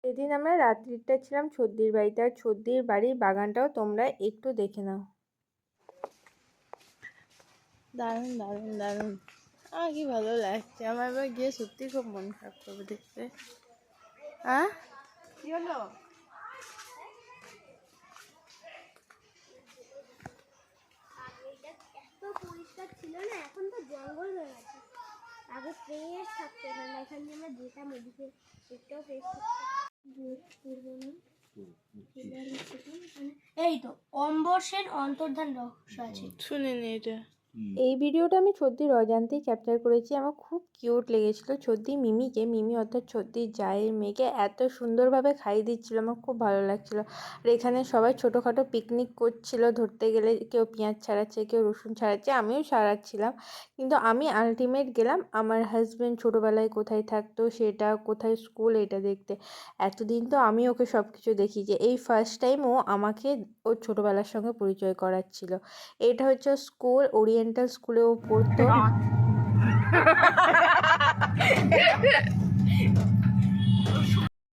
সেদিন আমরা রাত্রিটা ছিলাম ছদ্দির বাড়িতে, আর ছদ্দির বাড়ির বাগানটাও তোমরা একটু দেখে নাও। দারুণ দারুণ দারুণ, আমার কি ভালো লাগছে। আমার এবার গিয়ে সত্যি খুব মন খারাপ করবে দেখতে। কি হলো? এত পরিষ্কার ছিল না, এখন তো জঙ্গল হয়ে গেছে। আগে ফ্রেশ থাকতো এখানে, এখানে আমরা যেতাম ওদিকে, একটাও ফ্রেশ এই তো অম্বর অন্তর্ধান রহস্য আছে, শুনিনি এটা। এই ভিডিওটা আমি ছদ্দির অজান্তেই ক্যাপচার করেছি। আমার খুব কিউট লেগেছিলো। ছদ্দি মিমি অর্থাৎ ছদ্দির জায়ের মেয়েকে এত সুন্দরভাবে খাইয়ে দিচ্ছিলো, আমার খুব ভালো লাগছিলো। আর এখানে সবাই ছোটোখাটো পিকনিক করছিল, ধরতে গেলে কেউ পেঁয়াজ ছাড়াচ্ছে, কেউ রসুন ছাড়াচ্ছে, আমিও ছাড়াচ্ছিলাম। কিন্তু আমি আলটিমেট গেলাম আমার হাজব্যান্ড ছোটোবেলায় কোথায় থাকতো, সেটা কোথায় স্কুল, এটা দেখতে। এতদিন তো আমি ওকে সব কিছু দেখিয়েছি, এই ফার্স্ট টাইম ও আমাকে ওর ছোটোবেলার সঙ্গে পরিচয় করাচ্ছিল। এটা হচ্ছে স্কুল, ওরিয়েন্টাল স্কুলেও পড়তো।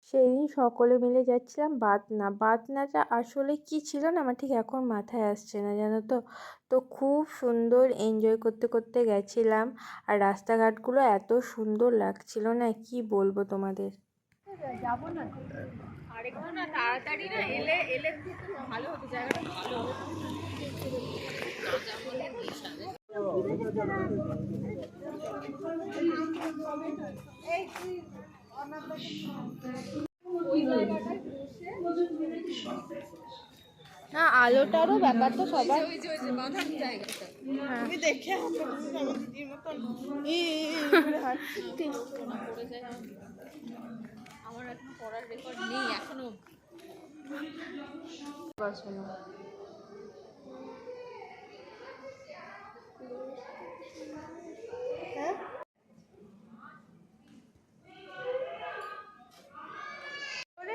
সেদিন সকলে মিলে যাচ্ছিলাম বাতনাটা আসলে কি ছিল না, আমার ঠিক এখন মাথায় আসছে না, জানো তো। তো খুব সুন্দর এনজয় করতে করতে গেছিলাম, আর রাস্তাঘাটগুলো এত সুন্দর লাগছিল না, কি বলবো তোমাদের। যাবো না আরেকটু না তাড়াতাড়ি না এলে খুব ভালো হতো, জায়গাটা ভালো হতো। না আলোটারও ব্যাপার তো সবার। তুমি দেখে দিদির মতন আমার এখন পড়ার রেকর্ড নেই এখনো।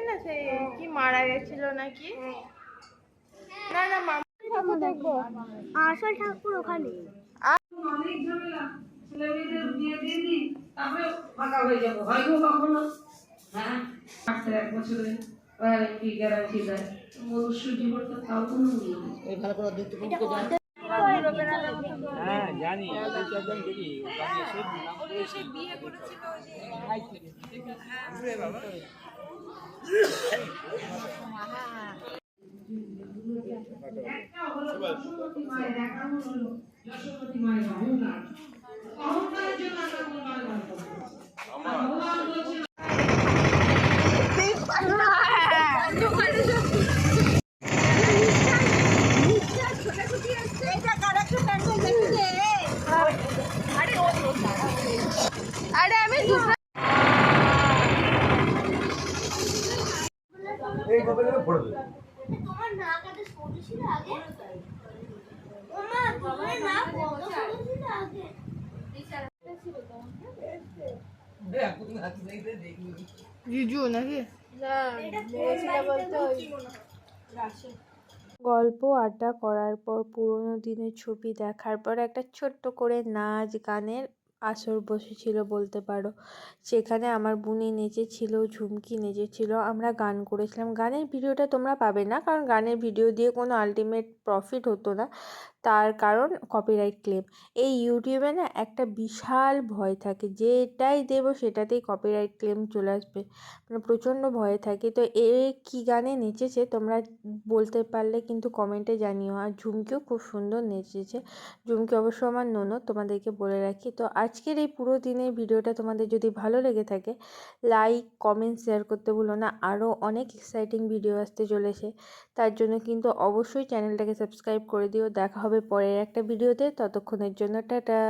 না সেই কি মারা গেছিল নাকি? না না মামা ঠাকুর দেখবো, আসল ঠাকুর ওখানে। অনেক ঝামেলা, ছেলেমেয়েদের বিয়ে দিয়ে দিই, তারপরে ফাঁকা হয়ে যাবো, হয়তো কখনো। হ্যাঁ, 1 বছরে কি গ্যারান্টি দেয়? মনুষ্য জীবনটা তাও কোনো মূল্য নেই। এই ভালো করে দেখতে পড়তে যায়। হ্যাঁ জানি, দেখি সে বিয়ে করেছিল যে বাবা। একটা হলো যশোমতী মায়ের, একান্ন হলো যশোমতী মায়ের অহংকার। অহংকারের জন্য আমরা কোনো গান গাইতে পারি না। ভগবান বলছেন আরে আমি এই কবে পড়ে দেবে। তোমার নাক এত ছোট ছিল আগে, ওমা তোমার নাক কত ছোট ছিল আগে। জিজু নাকি? না গল্প আড্ডা করার পর, পুরোনো দিনের ছবি দেখার পর একটা ছোট্ট করে নাচ গানের আসর বসেছিল বলতে পারো। সেখানে আমার বুনি নেচেছিল, ঝুমকি নেচেছিল, আমরা গান করেছিলাম। গানের ভিডিওটা তোমরা পাবে না, কারণ গানের ভিডিও দিয়ে কোনো আলটিমেট প্রফিট হতো না, তার কারণ কপিরাইট ক্লেম। এই ইউটিউবে না একটা বিশাল ভয় থাকে, যেটাই দেবো সেটাতেই কপিরাইট ক্লেম চলে আসবে, মানে প্রচণ্ড ভয়ে থাকে। তো এ কী গানে নেচেছে তোমরা বলতে পারলে কিন্তু কমেন্টে জানিও। আর ঝুমকিও খুব সুন্দর নেচেছে, ঝুমকি অবশ্য আমার ননদ, তোমাদেরকে বলে রাখি। তো আজকের এই পুরো দিনের ভিডিওটা তোমাদের যদি ভালো লেগে থাকে, লাইক কমেন্ট শেয়ার করতে ভুলো না। আরও অনেক এক্সাইটিং ভিডিও আসতে চলেছে, তার জন্য কিন্তু অবশ্যই চ্যানেলটাকে সাবস্ক্রাইব করে দিও। দেখা হবে পরের একটা ভিডিওতে, ততক্ষণের জন্য টাটা।